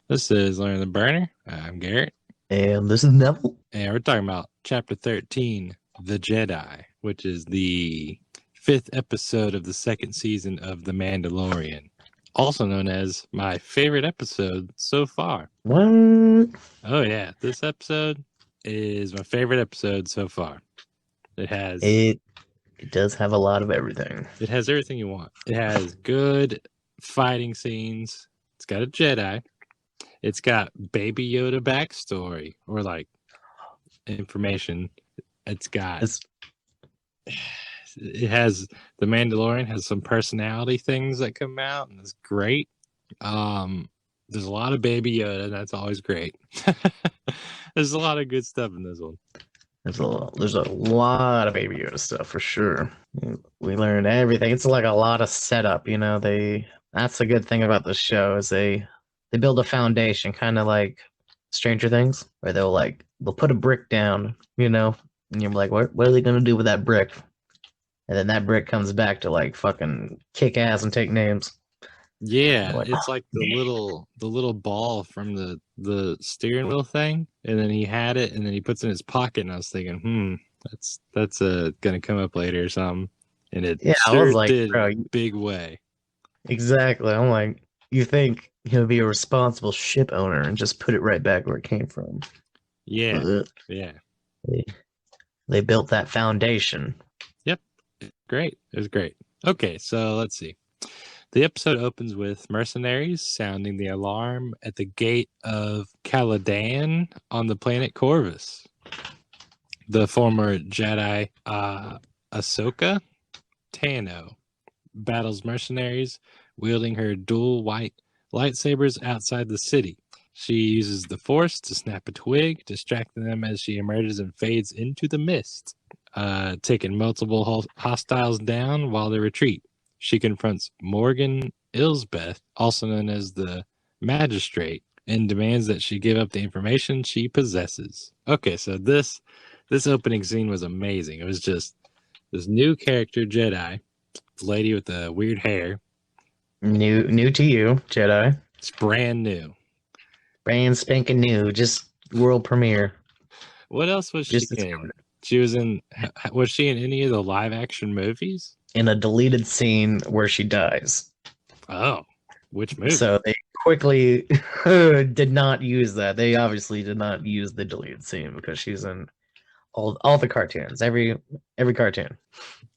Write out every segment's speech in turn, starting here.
This is Learn the Burner. I'm Garrett, And this is Neville. and we're talking about Chapter 13, The Jedi, which is the fifth episode of the second season of The Mandalorian, also known as my favorite episode so far. What? Oh, yeah, this episode is my favorite episode so far. It has It does have a lot of everything. it has everything you want. It has good fighting scenes. It's got a Jedi. It's got Baby Yoda backstory, or like information. It's got It's it has the Mandalorian has some personality things that come out, and it's great. There's a lot of Baby Yoda, and that's always great. There's a lot of good stuff in this one. there's a lot of Baby Yoda stuff for sure. We learned everything. It's like a lot of setup, that's the good thing about the show is they build a foundation, kind of like Stranger Things, where they'll put a brick down, and you're like, what are they gonna do with that brick? And then that brick comes back to like fucking kick ass and take names. Yeah, Like, it's like the little ball from the steering wheel thing, and then he had it, and then he puts it in his pocket, and I was thinking, that's gonna come up later or something, and it yeah, I sure was like, did in bro, a big way. exactly. I'm like, you think he'll be a responsible ship owner and just put it right back where it came from. Yeah, But yeah, they, they built that foundation. yep, great. It was great. Okay, so let's see. The episode opens with mercenaries sounding the alarm at the gate of Caladan on the planet Corvus. The former Jedi Ahsoka Tano battles mercenaries wielding her dual white lightsabers outside the city. She uses the Force to snap a twig, distracting them as she emerges and fades into the mist, taking multiple hostiles down while they retreat. She confronts Morgan Ilsbeth, also known as the Magistrate, and demands that she give up the information she possesses. Okay, so this opening scene was amazing. It was just this new character, Jedi, the lady with the weird hair. New to you, Jedi. It's brand new. Brand spanking new, just world premiere. What else was she Just discovered in? She was in. Was she in any of the live action movies? in a deleted scene where she dies. Oh, which movie? So they quickly did not use that. They obviously did not use the deleted scene because she's in all the cartoons, every cartoon.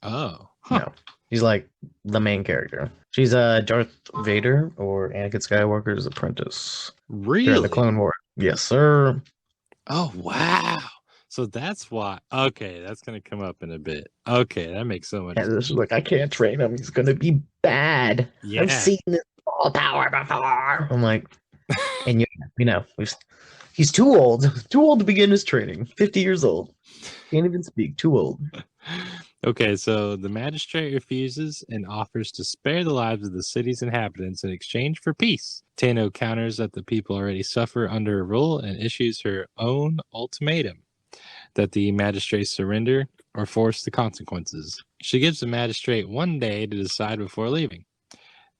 Oh, huh. No, she's like the main character. She's Darth Vader or Anakin Skywalker's apprentice during the Really? Clone War. Yes, sir. Oh, wow. So that's why. Okay, that's gonna come up in a bit. Okay, that makes so much And sense. she's like, I can't train him. He's gonna be bad. I've Yeah. seen this all power before. I'm like, and he's too old to begin his training. 50 years old, can't even speak. Too old. Okay, so the magistrate refuses and offers to spare the lives of the city's inhabitants in exchange for peace. Tano counters that the people already suffer under her rule and issues her own ultimatum that the magistrate surrender or force the consequences. She gives the magistrate 1 day to decide before leaving.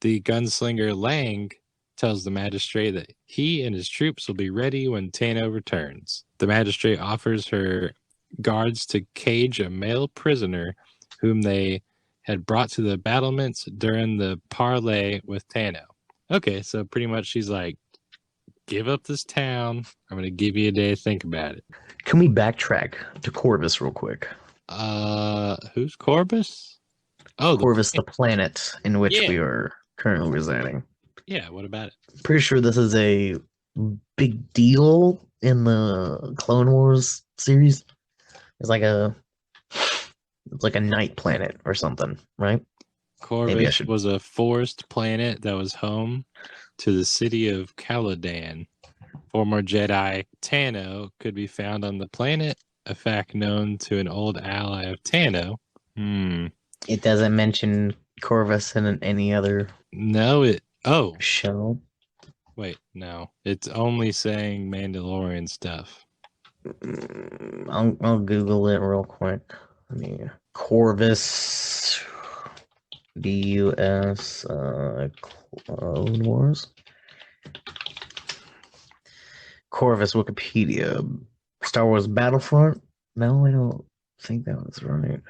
The gunslinger Lang tells the magistrate that he and his troops will be ready when Tano returns. The magistrate offers her guards to cage a male prisoner whom they had brought to the battlements during the parley with Tano. Okay, so pretty much she's like, give up this town. I'm going to give you a day to think about it. Can we backtrack to Corvus real quick? Who's Corbus? Oh, Corvus, the planet in which yeah. we are currently residing. Yeah, what about it? Pretty sure this is a big deal in the Clone Wars series. It's like a night planet or something, right? Corvus was a forest planet that was home to the city of Caladan. Former Jedi Tano could be found on the planet, a fact known to an old ally of Tano. It doesn't mention Corvus in any other show. Wait, no. It's only saying Mandalorian stuff. I'll Google it real quick. Corvus DUS Clone Wars. Corvus Wikipedia. Star Wars Battlefront? No, I don't think that was right.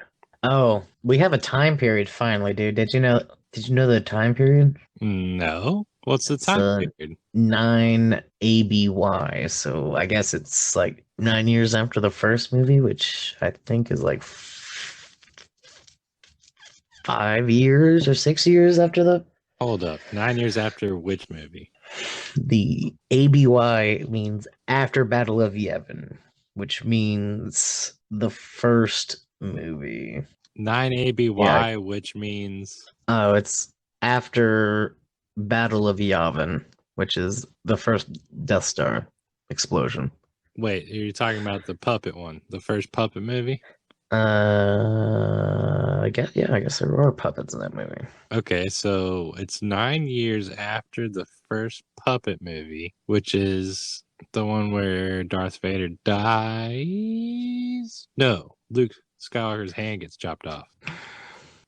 Oh, we have a time period finally, dude. Did you know the time period? No. What's the It's time period? 9 ABY. So I guess it's like 9 years after the first movie, which I think is like 5 years or 6 years after Hold up. 9 years after which movie? the ABY means after Battle of Yavin, which means the first movie. 9 ABY, which means Oh, it's after Battle of Yavin, which is the first Death Star explosion. wait, are you talking about the puppet one? The first puppet movie? I guess there were puppets in that movie. Okay, so it's 9 years after the first puppet movie, which is the one where Darth Vader dies. No, Luke Skywalker's hand gets chopped off.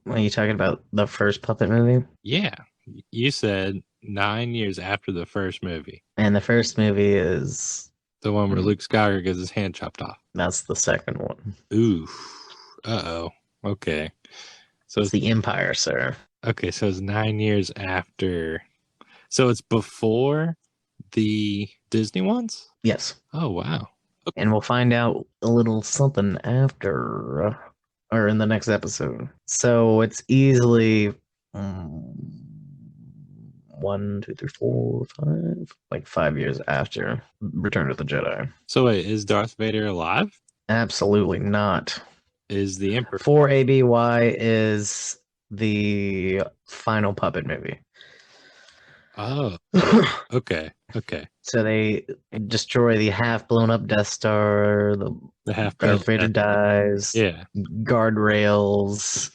Are you talking about the first puppet movie? Yeah, you said 9 years after the first movie. And the first movie is The one where Luke Skywalker gets his hand chopped off. that's the second one. Ooh. Uh-oh. Okay. So It's the Empire, sir. okay, so it's 9 years after. So it's before the Disney ones? Yes. Oh, wow. And we'll find out a little something after or in the next episode. So it's easily 1, 2, 3, 4, 5, like 5 years after Return of the Jedi. So wait, is Darth Vader alive? Absolutely not. Is the Emperor? 4 ABY is the final puppet movie. Oh, okay. Okay. So they destroy the half blown up Death Star, the half Darth Vader dies, Yeah. guardrails,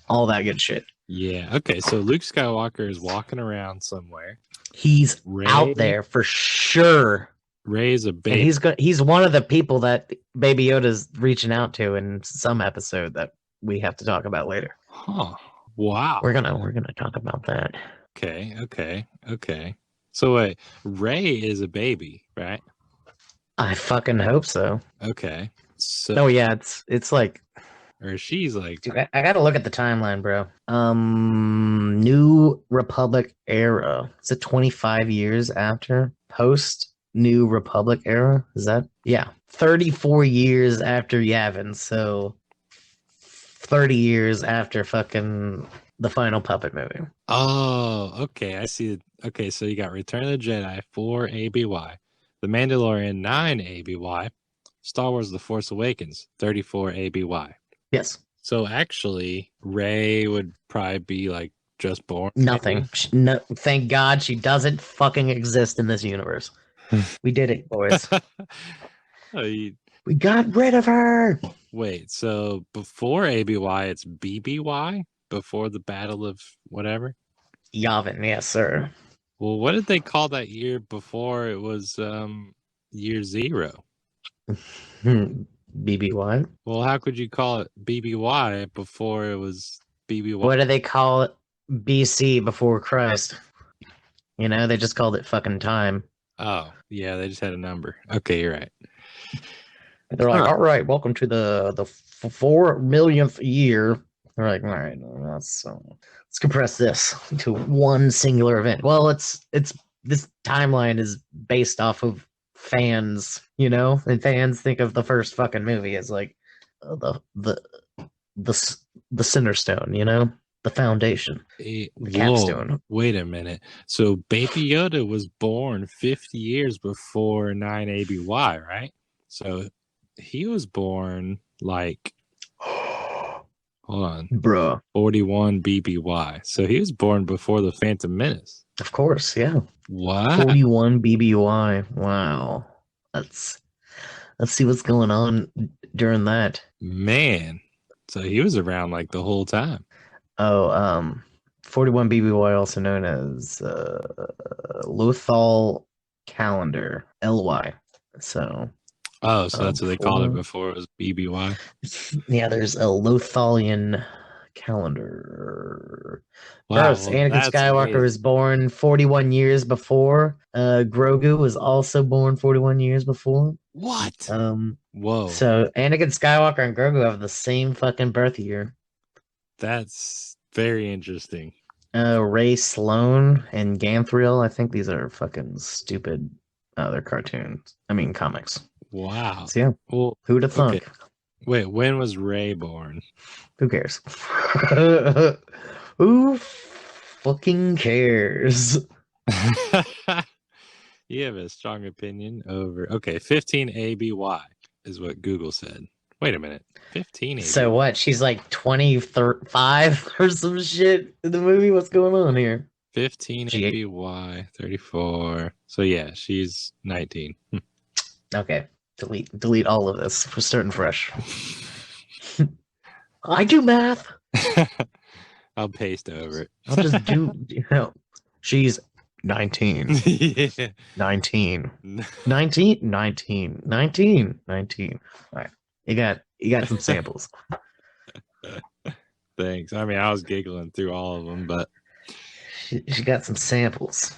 all that good shit. Yeah. Okay. So Luke Skywalker is walking around somewhere. He's out there for sure. Rey's a baby. And he's one of the people that Baby Yoda's reaching out to in some episode that we have to talk about later. Huh. Wow. We're gonna talk about that. Okay. So wait, Rey is a baby, right? I fucking hope so. Okay. So Oh yeah, it's like, or she's like, dude, I gotta look at the timeline, bro. New Republic era. Is it 25 years after post New Republic era? Is that 34 years after Yavin, so 30 years after fucking the final puppet movie. oh, okay, I see. Okay, so you got Return of the Jedi 4 ABY, The Mandalorian 9 ABY, Star Wars The Force Awakens 34 ABY. Yes. So actually, Rey would probably be like just born. Nothing. No, thank God she doesn't fucking exist in this universe. We did it, boys. We got rid of her. Wait, so before ABY, it's BBY? Before the Battle of whatever? Yavin, yes, sir. Well, what did they call that year before it was year 0? BBY? Well, how could you call it BBY before it was BBY? What do they call it? BC, before Christ. You know, they just called it fucking time. Oh, yeah, they just had a number. Okay, you're right. They're like, all right, welcome to the 4 millionth year. They're like, all right, let's compress this to one singular event. Well, it's this timeline is based off of fans, you know, and fans think of the first fucking movie as like the center stone, you know, the foundation, the capstone. Wait a minute. So Baby Yoda was born 50 years before 9 ABY, right? So he was born like, hold on, bruh, 41 BBY. So he was born before the Phantom Menace. Of course, yeah. Wow. 41 BBY. Wow. Let's see what's going on during that. Man. So he was around like the whole time. Oh, 41 BBY, also known as Lothal calendar, LY. So. Oh, so that's what they called it before it was BBY. Yeah, there's a Lothalian calendar. Wow, First, well, Anakin that's Skywalker amazing. was born 41 years before. Grogu was also born 41 years before. What? Um, Whoa, so Anakin Skywalker and Grogu have the same fucking birth year. that's very interesting. Ray Sloan and Ganthriel, I think these are fucking stupid. They're cartoons. I mean, comics. Wow. So yeah, Well, who'd have okay. thunk? Wait, when was Ray born? Who cares? Who fucking cares? You have a strong opinion over. Okay, 15 ABY is what Google said. Wait a minute. 15 So ABY. what? She's like 25 or some shit in the movie. What's going on here? 15 She ABY 34. So yeah, she's 19. okay. Delete all of this. We're starting fresh. I do math. I'll paste over it. I'll just do. She's 19. Yeah. 19. 19. 19. 19. 19. All right. You got some samples. Thanks. I mean, I was giggling through all of them, but She got some samples.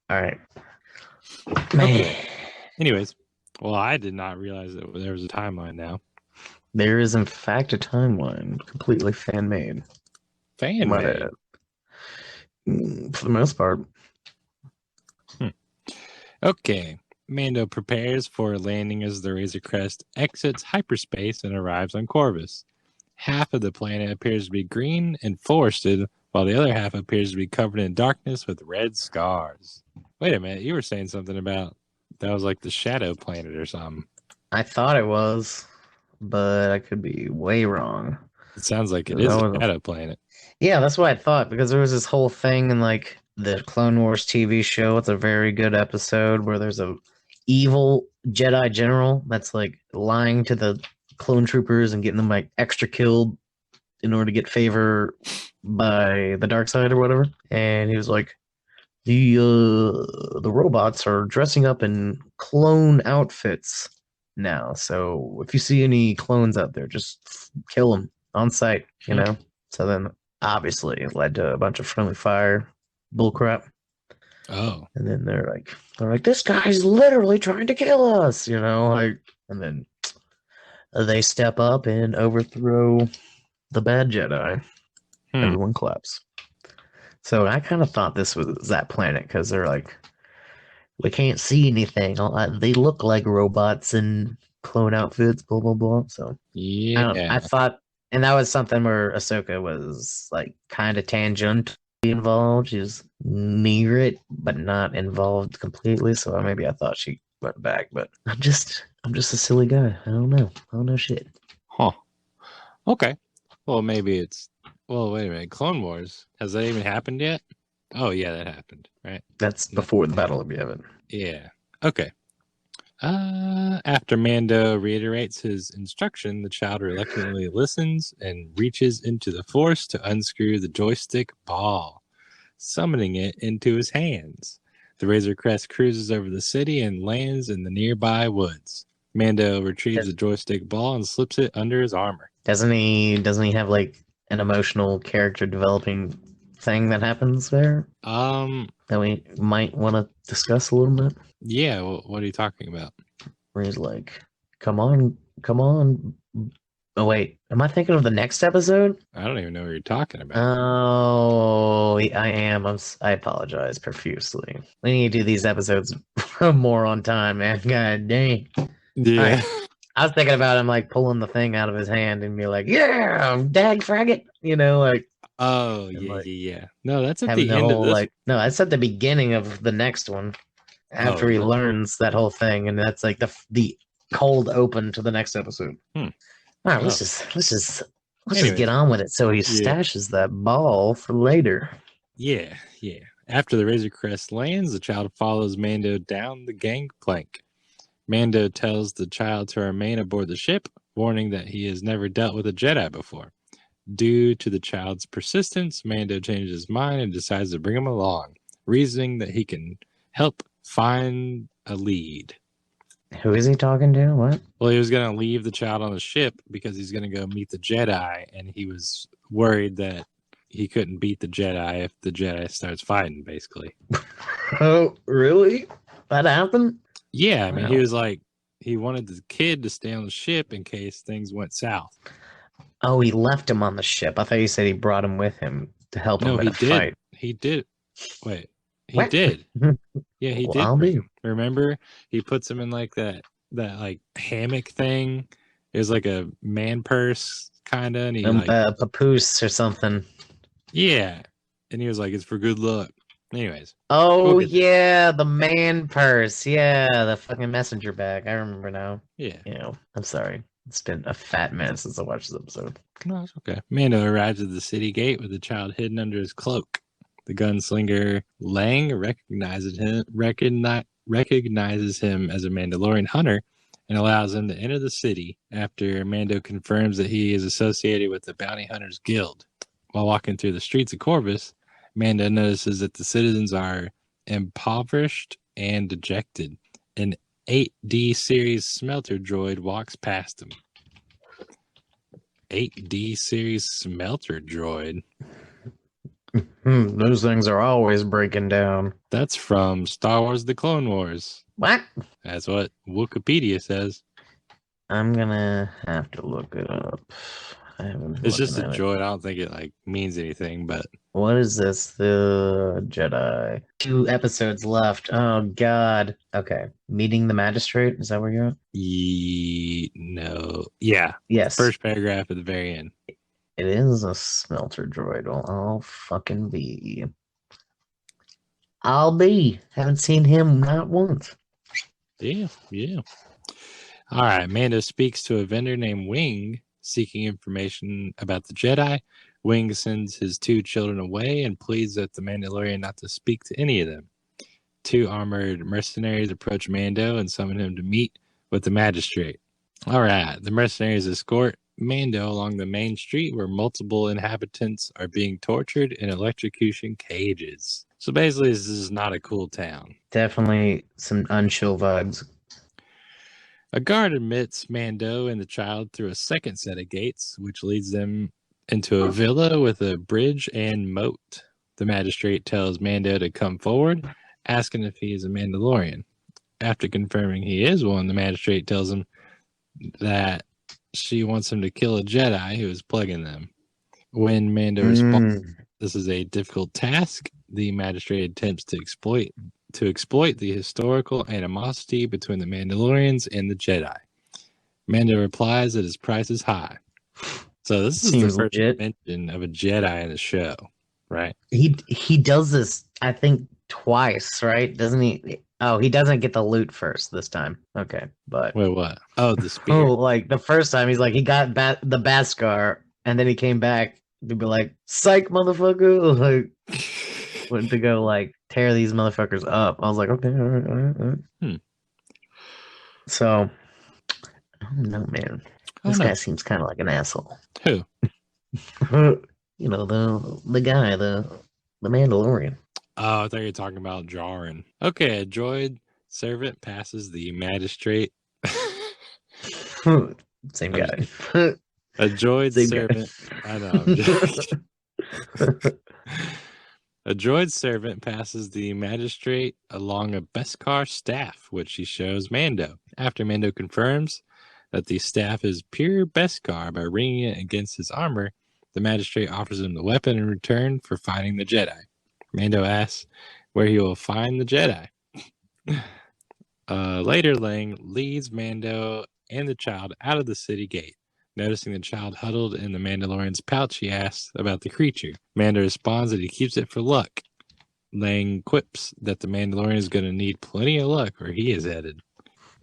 All right. Man. okay. Anyways, well, I did not realize that there was a timeline now. There is, in fact, a timeline completely fan made. Fan made. For the most part. Okay. Mando prepares for a landing as the Razor Crest exits hyperspace and arrives on Corvus. Half of the planet appears to be green and forested, while the other half appears to be covered in darkness with red scars. Wait a minute, you were saying something about that was like the shadow planet or something. I thought it was, but I could be way wrong. It sounds like it is a shadow planet. Yeah, that's what I thought, because there was this whole thing in like the Clone Wars TV show. It's a very good episode where there's a evil Jedi general that's like lying to the clone troopers and getting them like extra killed in order to get favor by the dark side or whatever. And he was like, the robots are dressing up in clone outfits now. So if you see any clones out there, just kill them on sight, you know? So then obviously it led to a bunch of friendly fire bullcrap. Oh. And then they're like, this guy's literally trying to kill us, you know, like, and then they step up and overthrow the bad Jedi. Everyone claps. So I kind of thought this was that planet because they're like, we can't see anything. They look like robots in clone outfits, blah blah blah. So yeah, I thought, and that was something where Ahsoka was like kind of tangentially involved. She was near it, but not involved completely. So maybe I thought she went back, but I'm just a silly guy. I don't know shit. Huh. Okay. Well, maybe it's. Well, wait a minute. Clone Wars, has that even happened yet? Oh yeah, that happened, right? That's before the Battle of Yavin. Yeah. Okay. After Mando reiterates his instruction, the child reluctantly listens and reaches into the Force to unscrew the joystick ball, summoning it into his hands. The Razor Crest cruises over the city and lands in the nearby woods. Mando retrieves the joystick ball and slips it under his armor. Doesn't he have like an emotional character developing thing that happens there? That we might want to discuss a little bit. Yeah, what are you talking about? Where he's like, come on. Oh wait, am I thinking of the next episode? I don't even know what you're talking about. Oh, I am. I apologize profusely. We need to do these episodes more on time, man. God dang. Yeah. Right. I was thinking about him like pulling the thing out of his hand and be like, "Yeah, dag fraggot," you know, like. Oh yeah, like, yeah. No, that's at the end of this. Like, no, that's at the beginning of the next one. After he learns that whole thing, and that's like the cold open to the next episode. All right, let's just get on with it. So he stashes that ball for later. Yeah. After the Razor Crest lands, the child follows Mando down the gangplank. Mando tells the child to remain aboard the ship, warning that he has never dealt with a Jedi before. Due to the child's persistence, Mando changes his mind and decides to bring him along, reasoning that he can help find a lead. Who is he talking to? What? Well, he was going to leave the child on the ship because he's going to go meet the Jedi, and he was worried that he couldn't beat the Jedi if the Jedi starts fighting, basically. Oh, really? That happened? Yeah, I mean, he Wow. was like, he wanted the kid to stay on the ship in case things went south. Oh, he left him on the ship. I thought you said he brought him with him to help No, him in he a did. fight. He did. Wait, he What? did. Yeah, he Well, did I'll bring be. him. Remember, he puts him in like that like hammock thing. It was like a man purse kind of, and he like Papoose or something. yeah, and he was like, "It's for good luck." Anyways, we'll Oh get there. yeah, the man purse. Yeah, the fucking messenger bag. I remember now. Yeah, I'm sorry. It's been a fat minute since I watched this episode. no, it's okay. Mando arrives at the city gate with the child hidden under his cloak. The gunslinger Lang recognizes him as a Mandalorian hunter and allows him to enter the city after Mando confirms that he is associated with the Bounty Hunters Guild. While walking through the streets of Corvus, Mando notices that the citizens are impoverished and dejected. An 8D series smelter droid walks past him. 8D series smelter droid? Those things are always breaking down. That's from Star Wars The Clone Wars. What? That's what Wikipedia says. I'm gonna have to look it up. I haven't been It's just a looking at it. droid. I don't think it like means anything, but What is this? The Jedi. 2 episodes left. Oh God. Okay. Meeting the magistrate. Is that where you're at? no. Yeah. Yes. First paragraph at the very end. It is a smelter droid. Well, I'll fucking be. I'll be. Haven't seen him not once. Yeah. All right. Mando speaks to a vendor named Wing seeking information about the Jedi. Wing sends his 2 children away and pleads with the Mandalorian not to speak to any of them. 2 armored mercenaries approach Mando and summon him to meet with the magistrate. All right. The mercenaries escort Mando along the main street where multiple inhabitants are being tortured in electrocution cages. So basically, this is not a cool town. Definitely some unchill vibes. A guard admits Mando and the child through a second set of gates, which leads them into a villa with a bridge and moat. The magistrate tells Mando to come forward, asking if he is a Mandalorian. After confirming he is one, the magistrate tells him that she wants him to kill a Jedi who is plaguing them. When Mando responds, this is a difficult task, the magistrate attempts to exploit the historical animosity between the Mandalorians and the Jedi. Mando replies that his price is high. So this is the Seems first legit. mention of a Jedi in the show, right? He does this, I think, twice, right? Doesn't he? Oh, he doesn't get the loot first this time. Okay, but Wait, what? Oh, the spear. oh, like the first time, he's like he got the Beskar, and then he came back to be like, "Psych, motherfucker!" Like went to go like tear these motherfuckers up. I was like, okay, all right. So, I don't know, man. This guy seems kind of like an asshole. Who? You know, the guy, the Mandalorian. Oh, I thought you were talking about Jaren. Okay, a droid servant passes the magistrate. Same guy. A droid Same servant. guy. I know. I'm joking. A droid servant passes the magistrate along a Beskar staff, which he shows Mando. After Mando confirms that the staff is pure Beskar by ringing it against his armor, the magistrate offers him the weapon in return for finding the Jedi. Mando asks where he will find the Jedi. Later, Lang leads Mando and the child out of the city gate. Noticing the child huddled in the Mandalorian's pouch, he asks about the creature. Mando responds that he keeps it for luck. Lang quips that the Mandalorian is going to need plenty of luck where he is headed.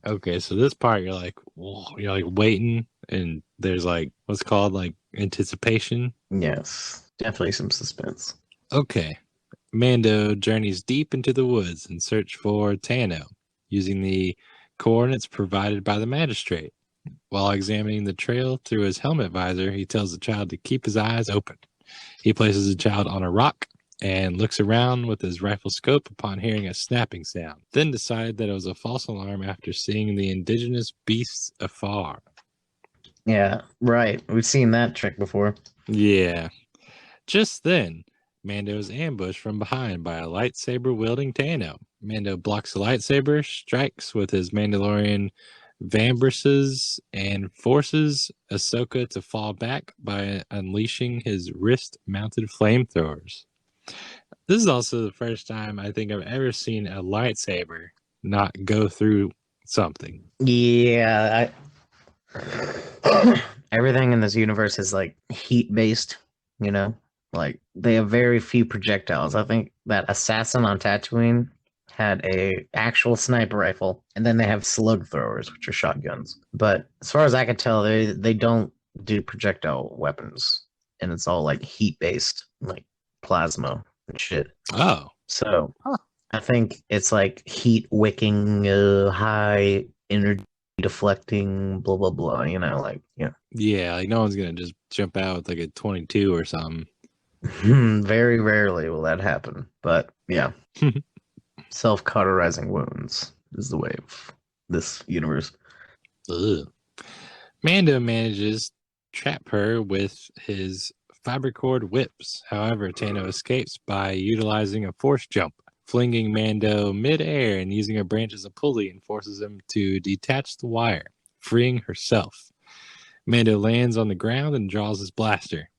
Okay, so this part you're like waiting, and there's like what's called like anticipation. Yes, definitely some suspense. Okay, Mando journeys deep into the woods in search for Tano, using the coordinates provided by the magistrate. While examining the trail through his helmet visor, he tells the child to keep his eyes open. He places the child on a rock and looks around with his rifle scope upon hearing a snapping sound, then decided that it was a false alarm after seeing the indigenous beasts afar. Yeah, right. We've seen that trick before. Yeah. Just then, Mando is ambushed from behind by a lightsaber-wielding Tano. Mando blocks the lightsaber, strikes with his Mandalorian vambraces, and forces Ahsoka to fall back by unleashing his wrist-mounted flamethrowers. This is also the first time I think I've ever seen a lightsaber not go through something. Yeah, everything in this universe is like heat based, you know? Like they have very few projectiles. I think that assassin on Tatooine had a actual sniper rifle, and then they have slug throwers, which are shotguns. But as far as I can tell, they don't do projectile weapons, and it's all like heat based, like plasma and shit. Oh. So Huh. I think it's like heat wicking, high energy deflecting, blah blah blah. You know, like yeah. Yeah, like no one's gonna just jump out with like a 22 or something. Very rarely will that happen, but yeah. Self-cauterizing wounds is the way of this universe. Ugh. Mando manages to trap her with his fiber cord whips. However, Tano escapes by utilizing a force jump, flinging Mando mid-air and using a branch as a pulley, and forces him to detach the wire, freeing herself. Mando lands on the ground and draws his blaster.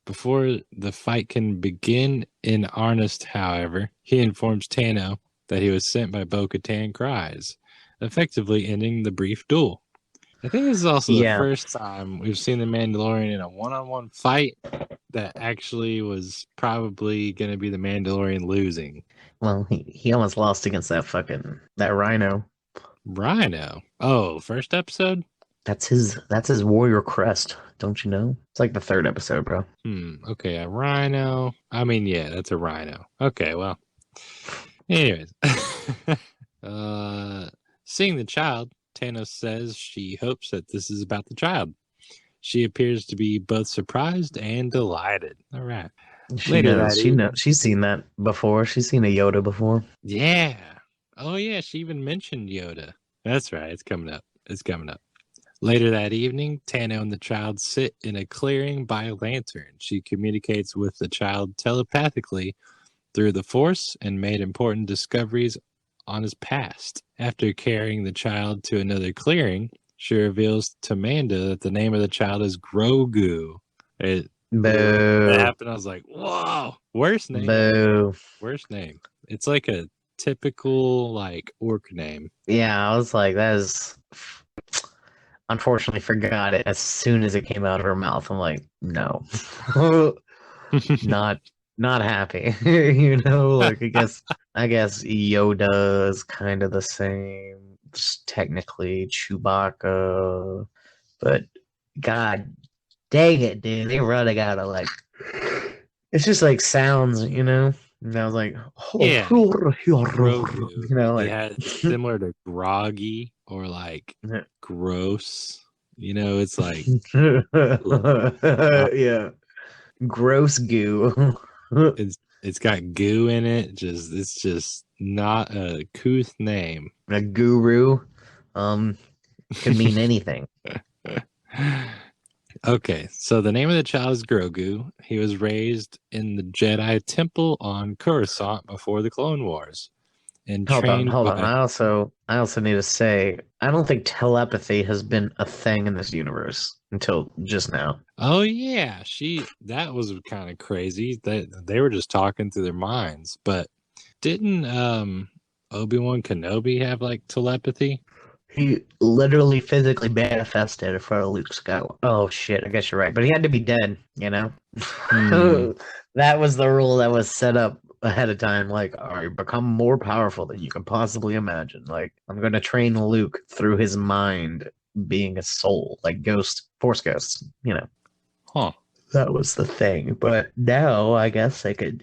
Before the fight can begin in earnest, however, he informs Tano that he was sent by Bo-Katan Kryze, effectively ending the brief duel. I think this is also the first time we've seen the Mandalorian in a one-on-one fight that actually was probably going to be the Mandalorian losing. Well, he almost lost against that rhino. Rhino? Oh, first episode? That's his warrior crest, don't you know? It's like the third episode, bro. Okay, a rhino. I mean, yeah, that's a rhino. Okay, well. Anyways. Seeing the child, Thanos says she hopes that this is about the child. She appears to be both surprised and delighted. All right. She's seen that before. She's seen a Yoda before. Yeah. Oh, yeah. She even mentioned Yoda. That's right. It's coming up. Later that evening, Tano and the child sit in a clearing by a lantern. She communicates with the child telepathically through the Force and made important discoveries on his past. After carrying the child to another clearing, she reveals to Mando that the name of the child is Grogu. That happened. I was like, whoa, worst name. Boo. Worst name. It's like a typical like orc name. Yeah, I was like, that is. Unfortunately, forgot it as soon as it came out of her mouth. I'm like, no, not happy. You know, like I guess Yoda is kind of the same. Just technically, Chewbacca, but God dang it, dude, they really gotta like. It's just like sounds, you know. And I was like, oh, yeah, Grogu. You know, like yeah, it's similar to groggy or like gross. You know, it's like yeah, gross goo. It's got goo in it. It's just not a couth name. A guru, could mean anything. Okay, so the name of the child is Grogu. He was raised in the Jedi Temple on Coruscant before the Clone Wars, and trained. Hold on. I also need to say I don't think telepathy has been a thing in this universe until just now. Oh yeah, that was kind of crazy. They were just talking through their minds, but didn't Obi-Wan Kenobi have like telepathy? He literally physically manifested in front of Luke Skywalker. Oh shit, I guess you're right. But he had to be dead, you know? That was the rule that was set up ahead of time. Like, all right, become more powerful than you can possibly imagine. Like, I'm gonna train Luke through his mind being a soul, like force ghosts, you know. Huh. That was the thing. But now I guess they could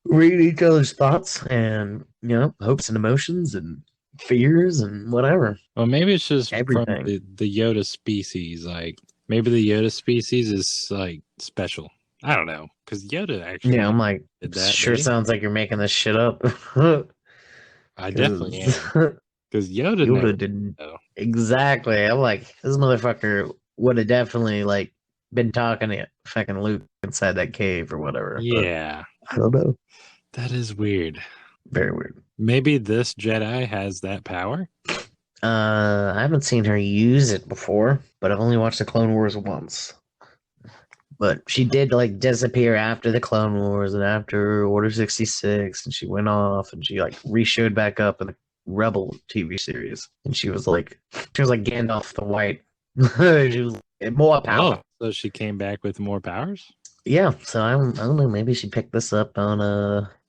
read each other's thoughts and, you know, hopes and emotions and fears and whatever. Well, maybe it's just everything from the Yoda species. Like maybe the Yoda species is like special. I don't know, because Yoda actually Yeah, I'm like, did that, sure did he? sounds like you're making this shit up. I definitely Because am. Because Yoda never Yoda did, didn't though. exactly. I'm like, this motherfucker would have definitely like been talking to fucking Luke inside that cave or whatever. But Yeah, I don't know. that is weird. Very weird. Maybe this Jedi has that power? I haven't seen her use it before, but I've only watched the Clone Wars once. But she did like disappear after the Clone Wars and after Order 66, and she went off and she like re-showed back up in the Rebel TV series, and she was like Gandalf the White. She was more power. Oh, so she came back with more powers? Yeah, so I don't know. Maybe she picked this up on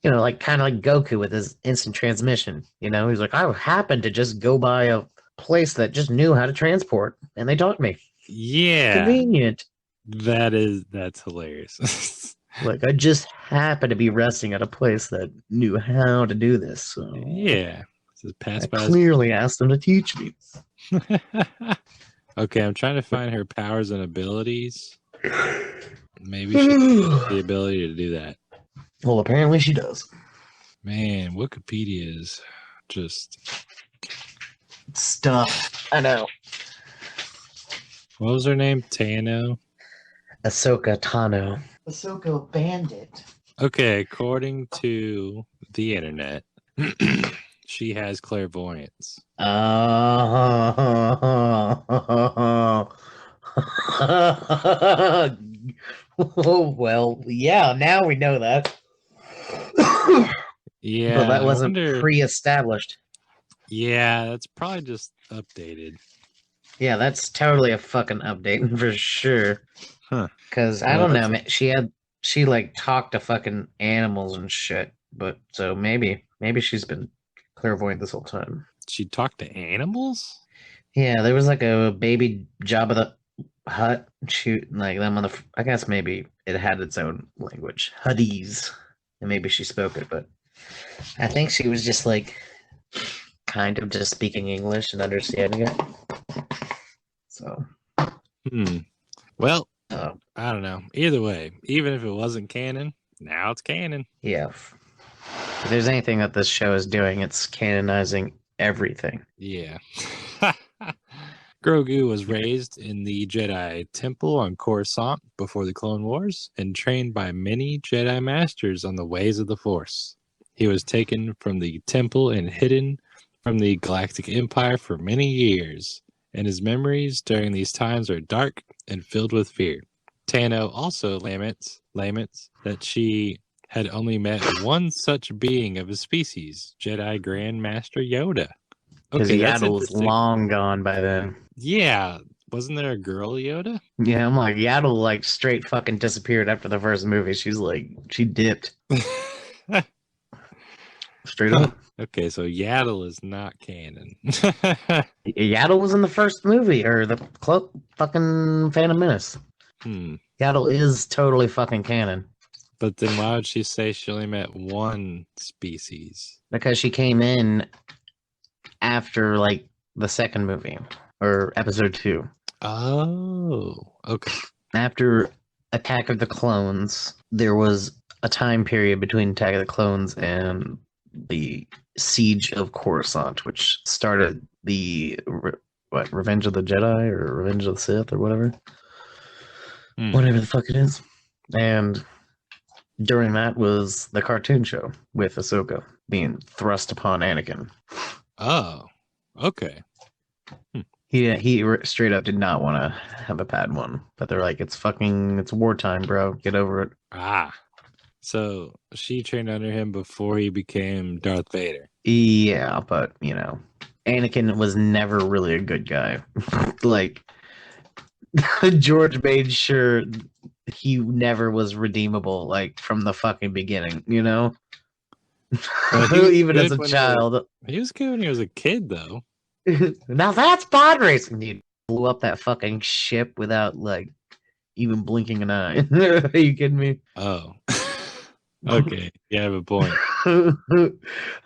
like kind of like Goku with his instant transmission. He's like, I happened to just go by a place that just knew how to transport, and they taught me. Yeah, Convenient. that's hilarious. Like I just happened to be resting at a place that knew how to do this, so Yeah. Just pass I by. clearly asked them to teach me. Okay, I'm trying to find her powers and abilities. Maybe she has the ability to do that. Well, apparently she does. Man, Wikipedia is just Stuff. I know. what was her name? Tano. Ahsoka Tano. Ahsoka Bandit. Okay, according to the internet, she has clairvoyance. Well, yeah, now we know that. Yeah, But that I wasn't wonder. pre-established. Yeah, that's probably just updated. Yeah, that's totally a fucking update for sure. Huh. Because I Well, don't know, man. She like talked to fucking animals and shit. But so maybe she's been clairvoyant this whole time. she talked to animals? Yeah, there was like a baby Jabba the Hutt shooting like them on the. I guess maybe it had its own language, Huttese, and maybe she spoke it. But I think she was just like kind of just speaking English and understanding it. So, Well, I don't know. Either way, even if it wasn't canon, now it's canon. yeah. If there's anything that this show is doing, it's canonizing everything. Yeah. Grogu was raised in the Jedi Temple on Coruscant before the Clone Wars and trained by many Jedi Masters on the ways of the Force. He was taken from the temple and hidden from the Galactic Empire for many years, and his memories during these times are dark and filled with fear. Tano also laments that she had only met one such being of his species, Jedi Grand Master Yoda. Because Okay, that's Yaddle was interesting. long gone by then. Yeah, wasn't there a girl Yoda? Yeah, I'm like, Yaddle like straight fucking disappeared after the first movie. She's like, she dipped. Straight up. Okay, so Yaddle is not canon. Yaddle was in the first movie, or the fucking Phantom Menace. Yaddle is totally fucking canon. But then why would she say she only met one species? Because she came in after like the second movie or episode 2. Oh, okay. After Attack of the Clones, there was a time period between Attack of the Clones and the Siege of Coruscant, which started the Revenge of the Jedi or Revenge of the Sith or whatever. Whatever the fuck it is. And during that was the cartoon show with Ahsoka being thrust upon Anakin. Oh, okay. He straight up did not want to have a Padawan, but they're like, it's wartime, bro. Get over it. Ah, so she trained under him before he became Darth Vader. Yeah, but Anakin was never really a good guy. Like George made sure he never was redeemable, like from the fucking beginning, even as a child. He was good when he was a kid, though. Now that's pod racing. He blew up that fucking ship without like even blinking an eye. Are you kidding me? Oh, okay. You have a point.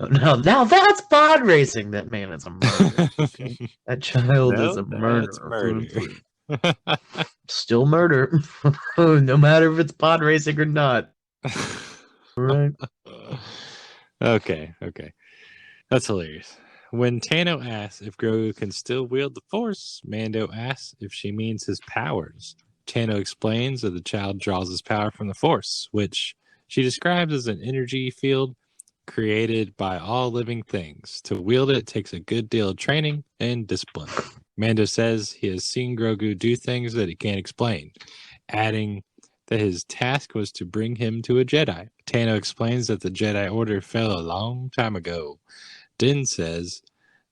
Now that's pod racing. That man is a murderer. Okay? That child is a murderer. Murder. Still murder. No matter if it's pod racing or not. Right. Okay. That's hilarious. When Tano asks if Grogu can still wield the Force, Mando asks if she means his powers. Tano explains that the child draws his power from the Force, which she describes as an energy field created by all living things. To wield it takes a good deal of training and discipline. Mando says he has seen Grogu do things that he can't explain, adding that his task was to bring him to a Jedi. Tano explains that the Jedi Order fell a long time ago. Din says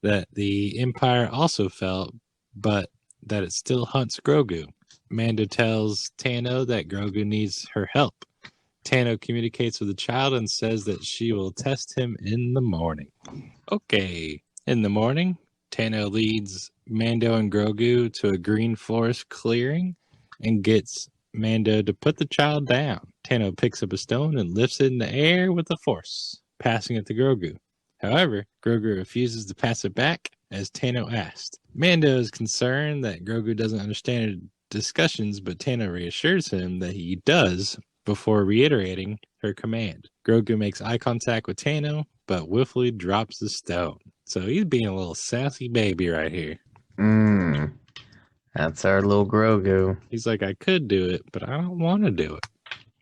that the Empire also fell, but that it still hunts Grogu. Mando tells Tano that Grogu needs her help. Tano communicates with the child and says that she will test him in the morning. Okay. In the morning, Tano leads Mando and Grogu to a green forest clearing and gets Mando to put the child down. Tano picks up a stone and lifts it in the air with the force, passing it to Grogu. However, Grogu refuses to pass it back as Tano asked. Mando is concerned that Grogu doesn't understand discussions, but Tano reassures him that he does before reiterating her command. Grogu makes eye contact with Tano, but willfully drops the stone. So he's being a little sassy baby right here. That's our little Grogu. He's like, I could do it, but I don't want to do it.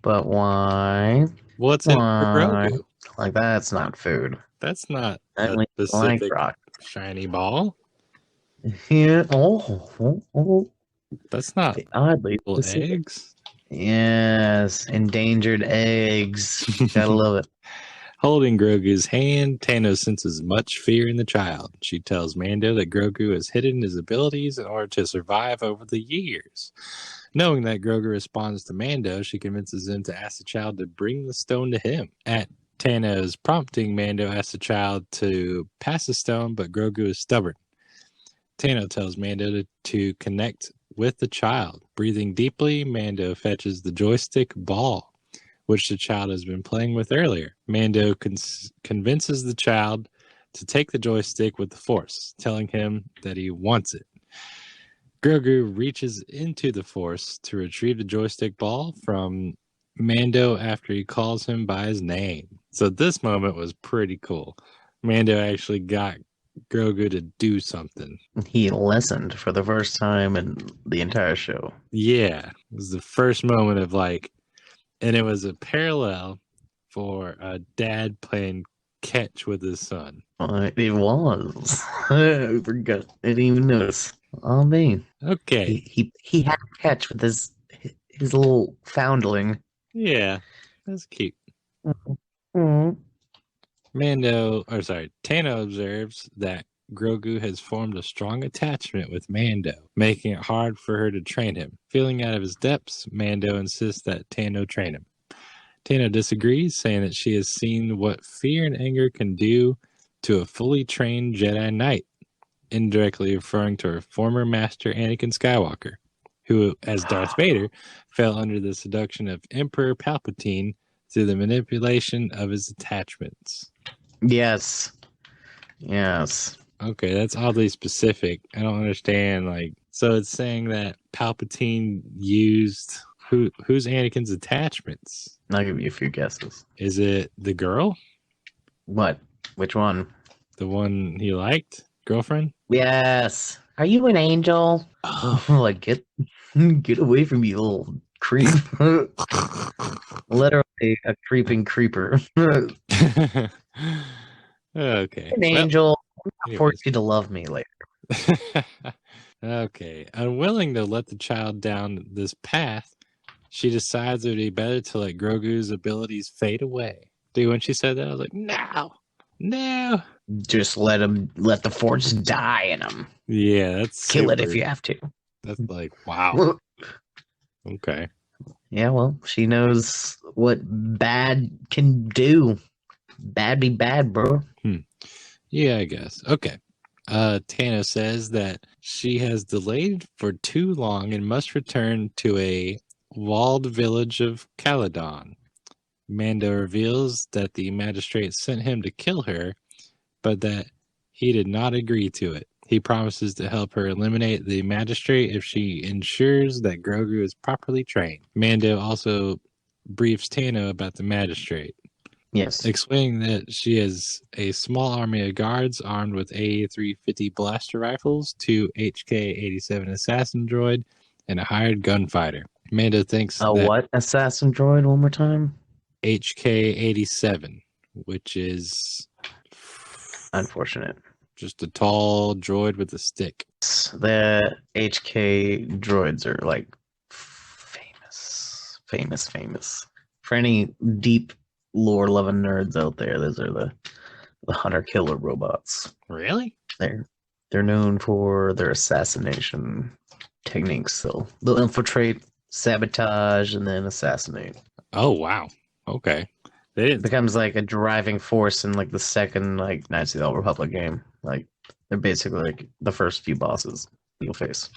But why? What's in it for Grogu? Like, that's not food. That's not I a like specific rock. shiny ball. Yeah. Oh. That's not Oddly little eggs. Yes, endangered eggs. Gotta love it. Holding Grogu's hand, Tano senses much fear in the child. She tells Mando that Grogu has hidden his abilities in order to survive over the years. Knowing that Grogu responds to Mando, she convinces him to ask the child to bring the stone to him. At Tano's prompting, Mando asks the child to pass the stone, but Grogu is stubborn. Tano tells Mando to connect with the child. Breathing deeply, Mando fetches the joystick ball, which the child has been playing with earlier. Mando convinces the child to take the joystick with the Force, telling him that he wants it. Grogu reaches into the Force to retrieve the joystick ball from Mando after he calls him by his name. So this moment was pretty cool. Mando actually got Grogu to do something. He listened for the first time in the entire show. Yeah, it was the first moment of like, and it was a parallel for a dad playing catch with his son. It was. I forgot. I didn't even notice. Oh man. Okay. He had a catch with his little foundling. Yeah, that's cute. Mm-hmm. Tano observes that Grogu has formed a strong attachment with Mando, making it hard for her to train him. Feeling out of his depths, Mando insists that Tano train him. Tano disagrees, saying that she has seen what fear and anger can do to a fully trained Jedi Knight, indirectly referring to her former master Anakin Skywalker, who, as Darth Vader, fell under the seduction of Emperor Palpatine through the manipulation of his attachments. Yes. Okay, that's oddly specific. I don't understand. So it's saying that Palpatine used who's Anakin's attachments? I'll give you a few guesses. Is it the girl? What? Which one? The one he liked? Girlfriend? Yes. Are you an angel? Oh, like get away from me, little creep. Literally a creeping creeper. Okay. An angel. I'll force you to love me later. Okay. Unwilling to let the child down this path, she decides it would be better to let Grogu's abilities fade away. Dude, when she said that, I was like, no. Just let the Force die in him. Yeah, that's kill it if you have to. That's like, wow. Okay. Yeah, well, she knows what bad can do. Bad be bad, bro. Yeah, I guess. Okay. Tano says that she has delayed for too long and must return to a walled village of Caladon. Mando reveals that the magistrate sent him to kill her, but that he did not agree to it. He promises to help her eliminate the magistrate if she ensures that Grogu is properly trained. Mando also briefs Tano about the magistrate, Yes. explaining that she has a small army of guards armed with A350 blaster rifles, 2 HK-87 assassin droid, and a hired gunfighter. Mando thinks A that what assassin droid? One more time. HK-87, which is Unfortunate. just a tall droid with a stick. The HK droids are like famous. For any deep lore-loving nerds out there, those are the hunter-killer robots. Really? They're known for their assassination techniques. So they'll infiltrate, sabotage, and then assassinate. Oh, wow. Okay. They didn't. It becomes like a driving force in like the second like Knights of the Old Republic game. Like they're basically like the first few bosses you'll face.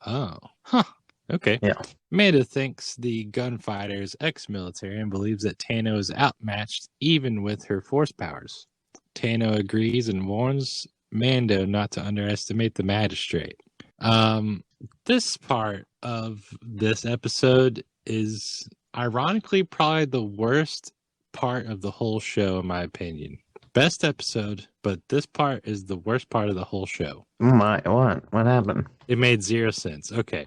Oh. Huh. Okay. Yeah. Mando thinks the gunfighter is ex-military and believes that Tano is outmatched even with her force powers. Tano agrees and warns Mando not to underestimate the magistrate. This part of this episode is ironically probably the worst part of the whole show, in my opinion. Best episode, but this part is the worst part of the whole show. What happened? It made zero sense. Okay.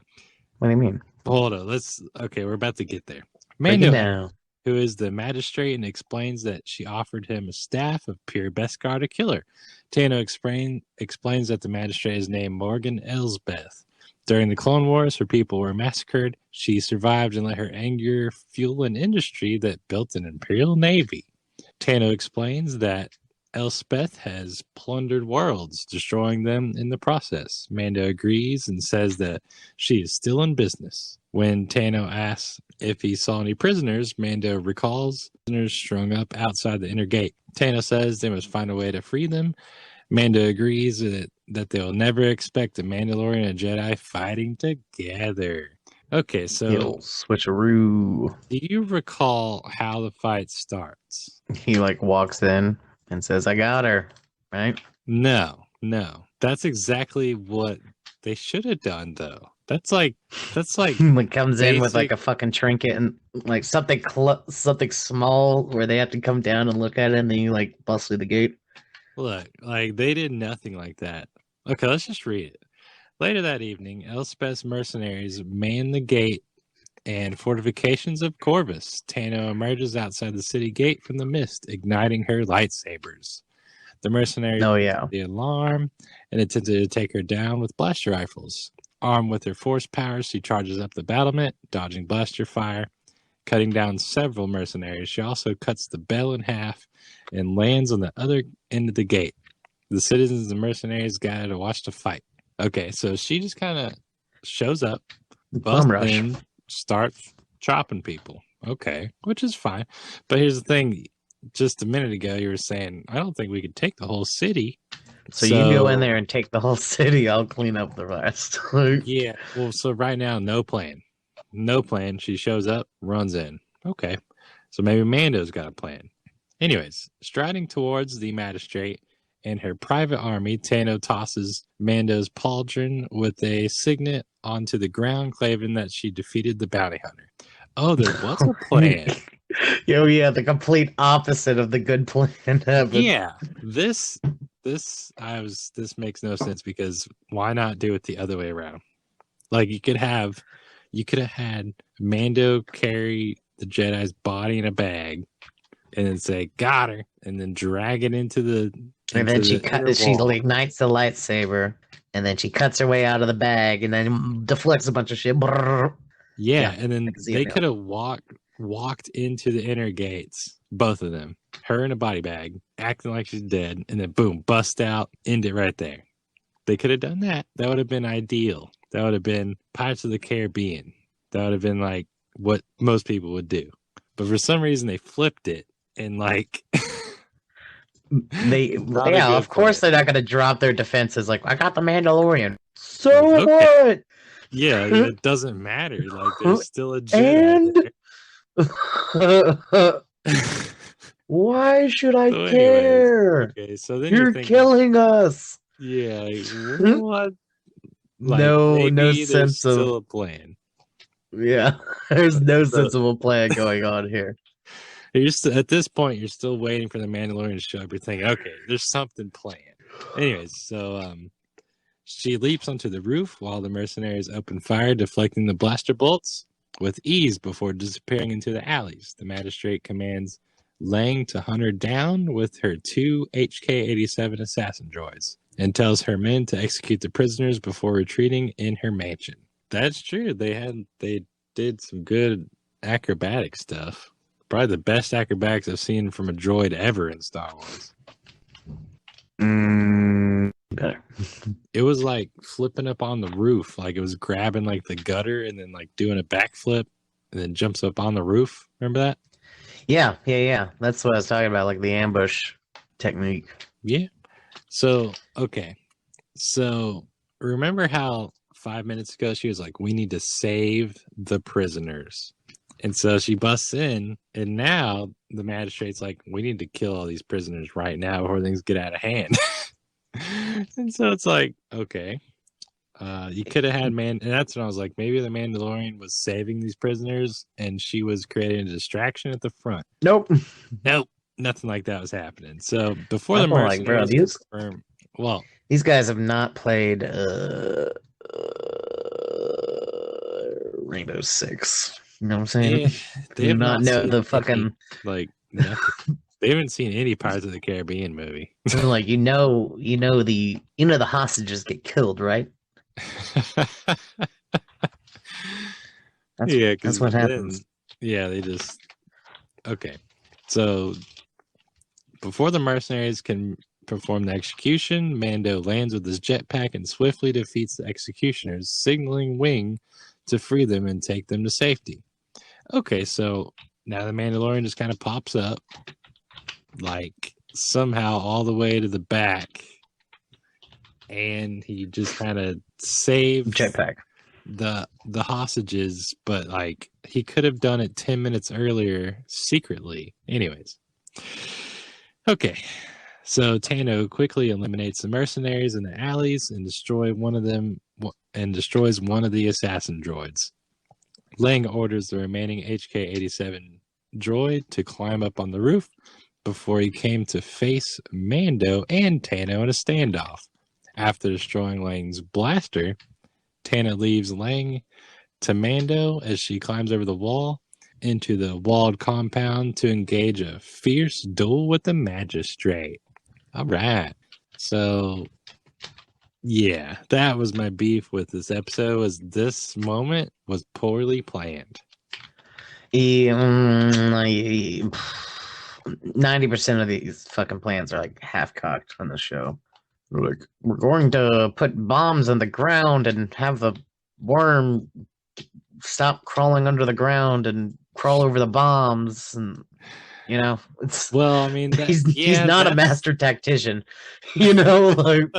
What do you mean? Hold on. We're about to get there. Break it Mando, down. who is the magistrate, and explains that she offered him a staff of pure Beskar to kill her. Tano explains that the magistrate is named Morgan Elsbeth. During the Clone Wars, her people were massacred. She survived and let her anger fuel an industry that built an imperial navy. Tano explains that Elspeth has plundered worlds, destroying them in the process. Mando agrees and says that she is still in business. When Tano asks if he saw any prisoners, Mando recalls prisoners strung up outside the inner gate. Tano says they must find a way to free them. Mando agrees that they'll never expect a Mandalorian and a Jedi fighting together. Okay, so It'll switcheroo. do you recall how the fight starts? He like walks in and says, "I got her." Right? No. That's exactly what they should have done, though. That's like Like comes in with basic- like a fucking trinket and like something small where they have to come down and look at it, and then you like bust through the gate. look, like they did nothing like that. Okay, let's just read it. Later that evening, Elspeth's mercenaries man the gate and fortifications of Corvus. Tano emerges outside the city gate from the mist, igniting her lightsabers. The mercenaries Oh yeah. the alarm and attempted to take her down with blaster rifles. Armed with her force powers, she charges up the battlement, dodging blaster fire, cutting down several mercenaries. She also cuts the bell in half and lands on the other end of the gate. The citizens and mercenaries gather to watch the fight. Okay, so she just kind of shows up, busts Bum rush. in, starts chopping people. Okay, which is fine. But here's the thing. Just a minute ago, you were saying, I don't think we could take the whole city. So you go in there and take the whole city. I'll clean up the rest. Yeah, well, so right now, no plan. No plan. She shows up, runs in. Okay, so maybe Mando's got a plan. Anyways, striding towards the magistrate and her private army, Tano tosses Mando's pauldron with a signet onto the ground, claiming that she defeated the bounty hunter. Oh, there was a plan. Yo, yeah, the complete opposite of the good plan happened. Yeah, this makes no sense, because why not do it the other way around? Like you could have had Mando carry the Jedi's body in a bag and then say "got her" and then drag it into the And then she wall. ignites the lightsaber, and then she cuts her way out of the bag, and then deflects a bunch of shit. Brrr. Yeah, Yeah, and then can see they it now. could have walked into the inner gates, both of them, her in a body bag, acting like she's dead, and then boom, bust out, end it right there. They could have done that. That would have been ideal. That would have been Pirates of the Caribbean. That would have been like what most people would do. But for some reason, they flipped it and like. Not a Yeah, good of course plan. they're not gonna drop their defenses. Like, I got the Mandalorian. So Okay. Yeah, it doesn't matter. Like, there's still a Jedi what? there. Why should I So anyways, care? okay, so then You're you're thinking, killing us. Yeah, like, what? Like, No maybe there's sense of, still a plan. yeah. There's no So sensible plan going on here. at this point, you're still waiting for the Mandalorian to show up. You're thinking, okay, there's something planned. Anyways, so she leaps onto the roof while the mercenaries open fire, deflecting the blaster bolts with ease before disappearing into the alleys. The magistrate commands Lang to hunt her down with her 2 HK-87 assassin droids and tells her men to execute the prisoners before retreating in her mansion. That's true. They did some good acrobatic stuff. Probably the best acrobatics I've seen from a droid ever in Star Wars. Better. It was like flipping up on the roof, like it was grabbing like the gutter and then like doing a backflip and then jumps up on the roof. Remember that? Yeah. That's what I was talking about, like the ambush technique. Yeah. So, okay. So, remember how 5 minutes ago she was like, we need to save the prisoners. And so she busts in, and now the magistrate's like, we need to kill all these prisoners right now before things get out of hand. And so it's like, okay. You could have had and that's when I was like, maybe the Mandalorian was saving these prisoners and she was creating a distraction at the front. Nope. Nope, nothing like that was happening. So before I'm the like, bro, mercenaries confirm, well, these guys have not played Rainbow Six. You know what I'm saying? yeah, they have not know seen the fucking like nothing. They haven't seen any Pirates of the Caribbean movie. like the hostages get killed, right? Yeah, that's what happens. Yeah, they just okay. So before the mercenaries can perform the execution, Mando lands with his jetpack and swiftly defeats the executioners, signaling Wing to free them and take them to safety. Okay, so now the Mandalorian just kind of pops up, like somehow all the way to the back, and he just kind of saves Jetpack the hostages, but like he could have done it 10 minutes earlier secretly. Anyways. Okay. So Tano quickly eliminates the mercenaries in the alleys and destroys one of the assassin droids. Lang orders the remaining HK-87 droid to climb up on the roof before he came to face Mando and Tano in a standoff. After destroying Lang's blaster, Tana leaves Lang to Mando as she climbs over the wall into the walled compound to engage a fierce duel with the magistrate. All right. So, yeah, that was my beef with this episode. Was this moment was poorly planned. 90% of these fucking plans are like half-cocked on the show. Like, we're going to put bombs on the ground and have the worm stop crawling under the ground and crawl over the bombs, and it's well, I mean, he's not a master tactician, like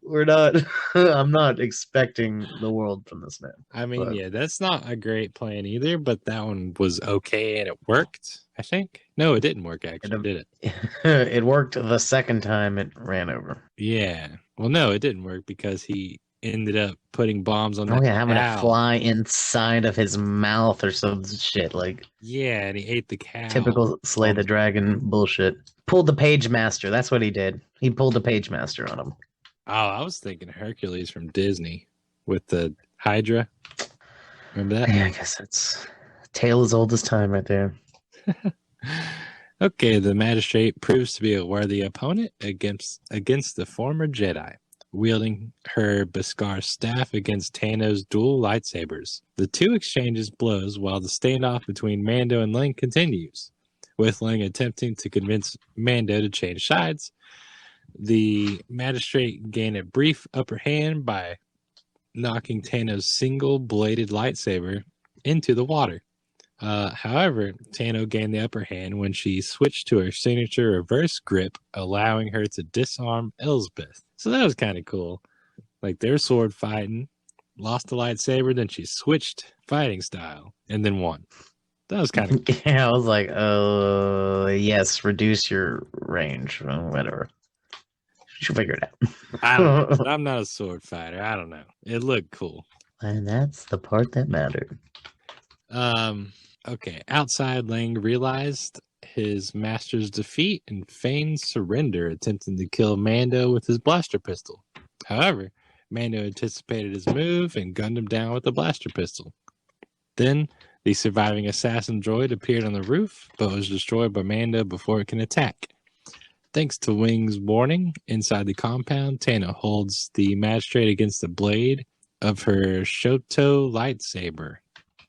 we're not. I'm not expecting the world from this man. I mean, yeah, that's not a great plan either, but that one was okay and it worked, I think. No, it didn't work actually, did it? It worked the second time it ran over. Yeah. Well, no, it didn't work because he ended up putting bombs on having it fly inside of his mouth or some shit, like yeah, and he ate the cow. Typical Slay the Dragon bullshit. Pulled the Page Master. That's what he did. He pulled the Page Master on him. Oh, I was thinking Hercules from Disney with the Hydra. Remember that? Yeah, I guess that's tale as old as time right there. Okay, the magistrate proves to be a worthy opponent against the former Jedi, wielding her Beskar staff against Tano's dual lightsabers. The two exchanges blows while the standoff between Mando and Lang continues, with Lang attempting to convince Mando to change sides. The magistrate gained a brief upper hand by knocking Tano's single-bladed lightsaber into the water. However, Tano gained the upper hand when she switched to her signature reverse grip, allowing her to disarm Elsbeth. So that was kind of cool. Like, they're sword fighting, lost the lightsaber, then she switched fighting style, and then won. That was kind of yeah, I was like, yes, reduce your range, whatever. She'll figure it I don't know. out. I'm not a sword fighter. I don't know. It looked cool. And that's the part that mattered. Okay. Outside, Lang realized his master's defeat and feigned surrender, attempting to kill Mando with his blaster pistol. However, Mando anticipated his move and gunned him down with the blaster pistol. Then, the surviving assassin droid appeared on the roof, but was destroyed by Mando before it can attack. Thanks to Wing's warning, inside the compound, Tana holds the magistrate against the blade of her Shoto lightsaber.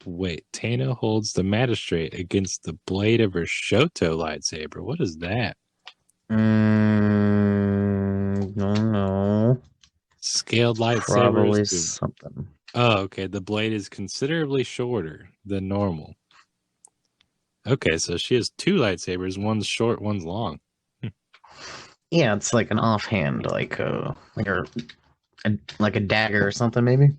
Wait, Tana holds the magistrate against the blade of her Shoto lightsaber. What is that? No. Scaled lightsabers. Probably something. Oh, okay. The blade is considerably shorter than normal. Okay, so she has two lightsabers. One's short, one's long. Yeah, it's like an offhand, like a dagger or something, maybe.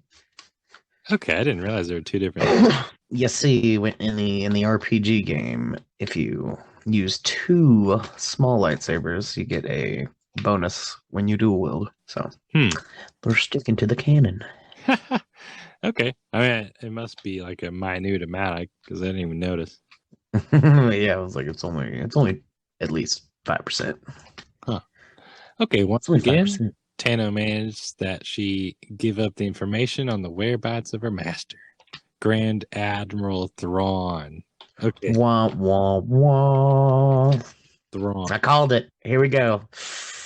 Okay, I didn't realize there were two different. You see, in the RPG game, if you use two small lightsabers, you get a bonus when you dual wield. So they're sticking to the canon. Okay, I mean it must be like a minute amount because I didn't even notice. Yeah, I was like, it's only at least 5%. Huh. Okay, once It's only again, 5%. Tano managed that she give up the information on the whereabouts of her master, Grand Admiral Thrawn. Okay. Wah, wah, wah. Thrawn. I called it. Here we go.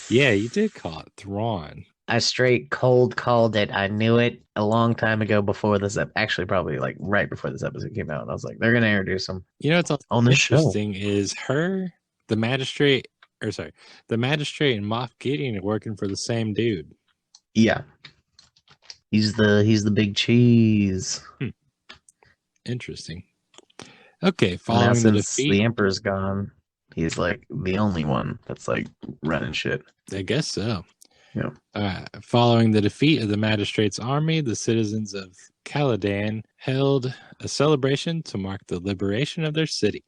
Yeah, you did call it Thrawn. I straight cold called it. I knew it a long time ago before this. Actually, probably like right before this episode came out. I was like, they're gonna introduce him. You know what's on the show. Interesting is the magistrate and Moff Gideon are working for the same dude. Yeah, he's the big cheese. Interesting. Okay, following the defeat, the Emperor's gone, he's like the only one that's like running shit. I guess so. Yeah. Following the defeat of the magistrate's army, the citizens of Caladan held a celebration to mark the liberation of their city.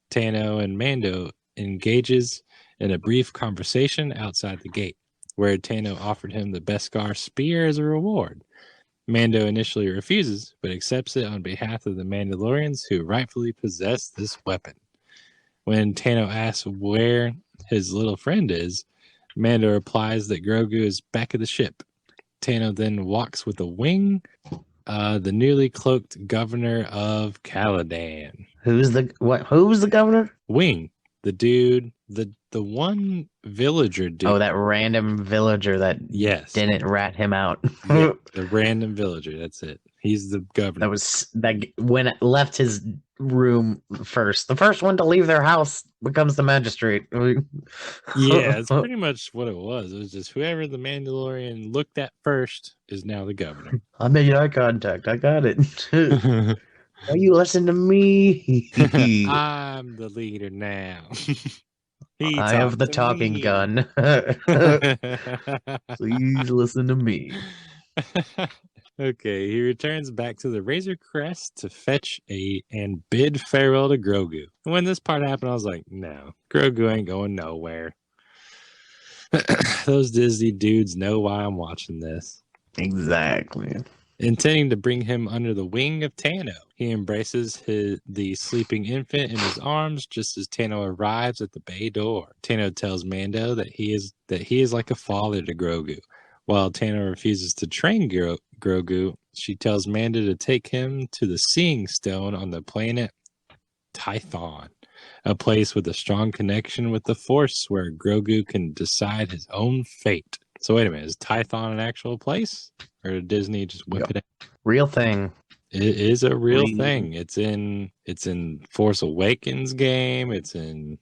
Tano and Mando engages in a brief conversation outside the gate, where Tano offered him the Beskar spear as a reward. Mando initially refuses, but accepts it on behalf of the Mandalorians who rightfully possess this weapon. When Tano asks where his little friend is, Mando replies that Grogu is back at the ship. Tano then walks with a wing, the newly cloaked governor of Caladan. Who's the governor? Wing, the dude, the one villager dude. Oh, that random villager that didn't rat him out. Yeah, the random villager. That's it. He's the governor. That when it left his room first. The first one to leave their house becomes the magistrate. Yeah, it's pretty much what it was. It was just whoever the Mandalorian looked at first is now the governor. I made eye contact. I got it. Why you listen to me? I'm the leader now. I have the talking gun. Please listen to me. Okay, he returns back to the Razor Crest to fetch and bid farewell to Grogu. And when this part happened, I was like, no, Grogu ain't going nowhere. Those Disney dudes know why I'm watching this. Exactly. Intending to bring him under the wing of Tano, he embraces the sleeping infant in his arms just as Tano arrives at the bay door. Tano tells Mando that he is like a father to Grogu. While Tano refuses to train Grogu, she tells Mando to take him to the Seeing Stone on the planet Tython, a place with a strong connection with the Force where Grogu can decide his own fate. So wait a minute, is Tython an actual place? Or did Disney just whip it out? Real thing. It is a real thing. It's in Force Awakens game, it's in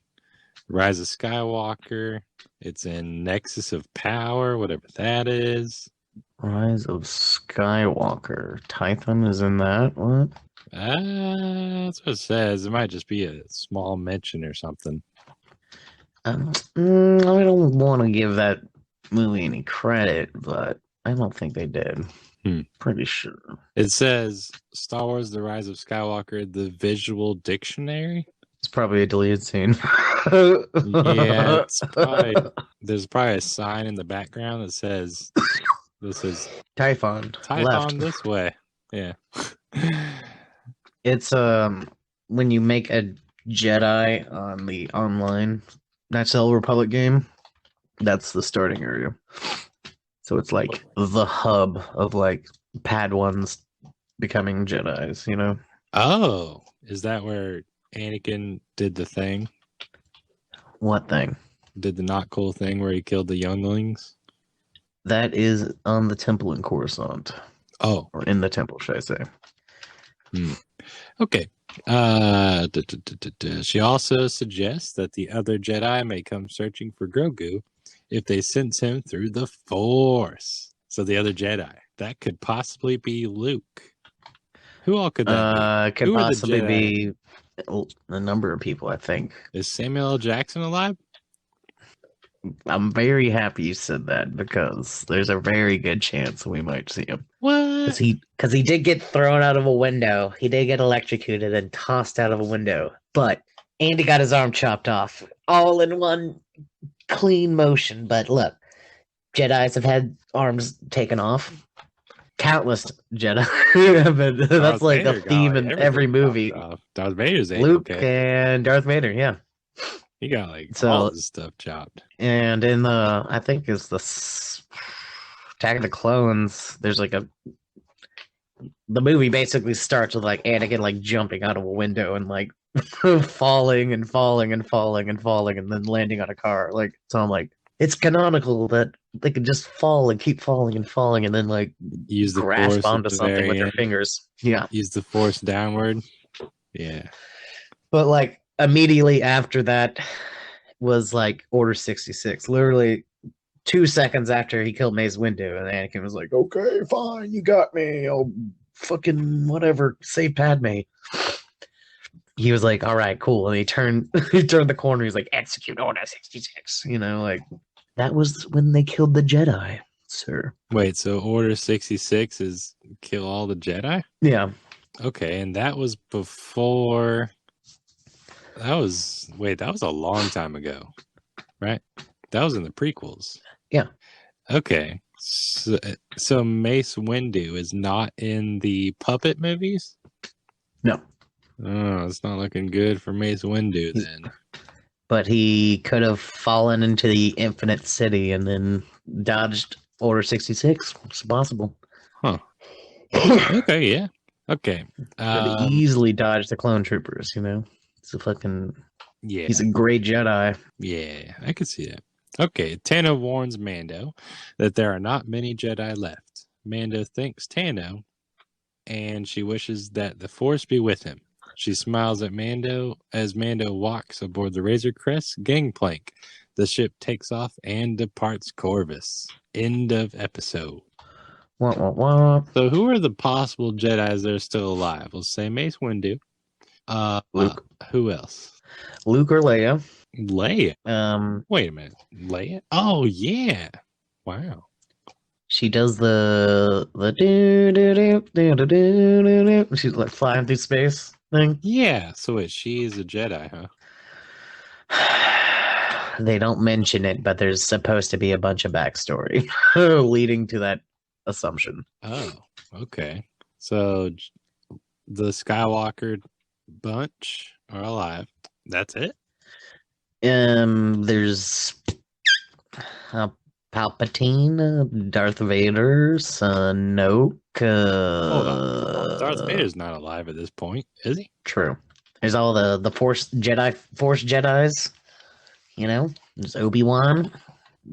Rise of Skywalker, it's in Nexus of Power, whatever that is. Rise of Skywalker. Tython is in that? What? That's what it says. It might just be a small mention or something. I don't want to give that movie any credit, but I don't think they did. Pretty sure. It says Star Wars The Rise of Skywalker, the visual dictionary. It's probably a deleted scene. Yeah, there's probably a sign in the background that says this is Typhon left. Typhon this way. Yeah. It's when you make a Jedi on the online Knights of the Old Republic game, that's the starting area. So it's like the hub of like Padawans becoming Jedis, you know? Oh, is that where Anakin did the thing? What thing? Did the not cool thing where he killed the younglings? That is on the temple in Coruscant. Oh, Or in the temple, should I say. Okay. She also suggests that the other Jedi may come searching for Grogu if they sense him through the Force. So the other Jedi, that could possibly be Luke. Who all could that be? Could Who are the possibly Jedi? be a number of people, I think. Is Samuel L. Jackson alive? I'm very happy you said that because there's a very good chance we might see him. What? Because he did get thrown out of a window. He did get electrocuted and tossed out of a window. But Andy got his arm chopped off, all in one clean motion. But look, Jedi's have had arms taken off. Countless Jedi. But that's like a theme in every movie. Darth Vader's Luke and Darth Vader, yeah. He got like all his stuff chopped. And in the, I think it's the Attack of the Clones, there's like the movie basically starts with like Anakin like jumping out of a window and like falling and falling and falling and falling and then landing on a car. Like, so I'm like, it's canonical that they could just fall and keep falling and falling and then like use the grasp force onto something with their fingers. Yeah. Use the force downward. Yeah. But like immediately after that was like Order 66. Literally 2 seconds after he killed Mace Windu, and Anakin was like, "Okay, fine, you got me. I'll fucking whatever, save Padme." He was like, "All right, cool," and he turned the corner. He's like, "Execute Order 66." You know, like that was when they killed the Jedi, sir. Wait, so Order 66 is kill all the Jedi? Yeah. Okay, and that was before. That was a long time ago, right? That was in the prequels. Yeah. Okay. So Mace Windu is not in the puppet movies? No. Oh, it's not looking good for Mace Windu then. But he could have fallen into the Infinite City and then dodged Order 66. It's possible. Huh. Okay, yeah. Okay. Could easily dodge the clone troopers, you know? It's a fucking... Yeah. He's a great Jedi. Yeah, I could see that. Okay, Tano warns Mando that there are not many Jedi left. Mando thanks Tano, and she wishes that the Force be with him. She smiles at Mando as Mando walks aboard the Razor Crest gangplank. The ship takes off and departs Corvus. End of episode. Wah, wah, wah. So who are the possible Jedis that are still alive? We'll say Mace Windu. Luke. Who else? Luke or Leia. Leia. Wait a minute. Leia? Oh yeah. Wow. She does the do do do do do do do. She's like flying through space thing. Yeah. So wait, she is a Jedi, huh? They don't mention it, but there's supposed to be a bunch of backstory leading to that assumption. Oh, okay. So the Skywalker bunch are alive. That's it? There's Palpatine, Darth Vader, Snoke. Hold on. Darth Vader's not alive at this point, is he? True. There's all the Force Jedis. You know, there's Obi-Wan.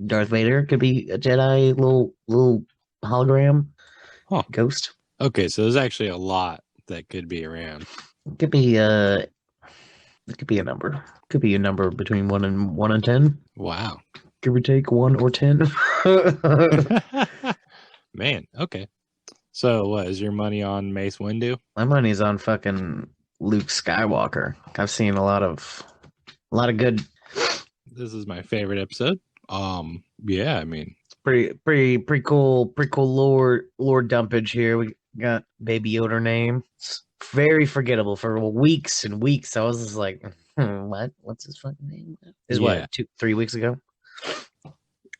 Darth Vader could be a Jedi, little hologram, ghost. Okay, so there's actually a lot that could be around. It could be a number. Could be a number between 1 and 10. Wow. Give or take 1 or 10. Man, okay. So what is your money on Mace Windu? My money's on fucking Luke Skywalker. I've seen a lot of good. This is my favorite episode. Yeah, I mean, pretty cool lore dumpage here. We got Baby Yoda name. It's very forgettable for weeks and weeks. I was just like, What? What's his fucking name? Is Yeah. what 3 weeks ago?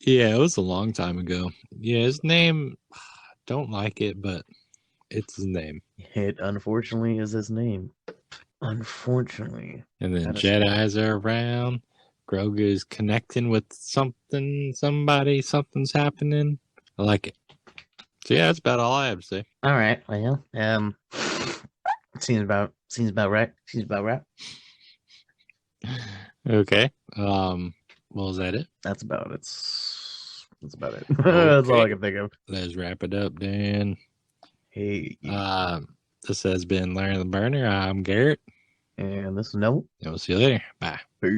Yeah, it was a long time ago. Yeah, his name, don't like it, but it's his name. It unfortunately is his name. Unfortunately. And then That is- Jedi's are around. Grogu's connecting with something, somebody, something's happening. I like it. So yeah, that's about all I have to say. All right. Well, seems about right. Seems about right. Okay. Well, is that it? That's about it. That's about it. That's all I can think of. Let's wrap it up, Dan. Hey, This has been Larry the Burner. I'm Garrett. and this is Noah. And we'll see you later. Bye. Peace.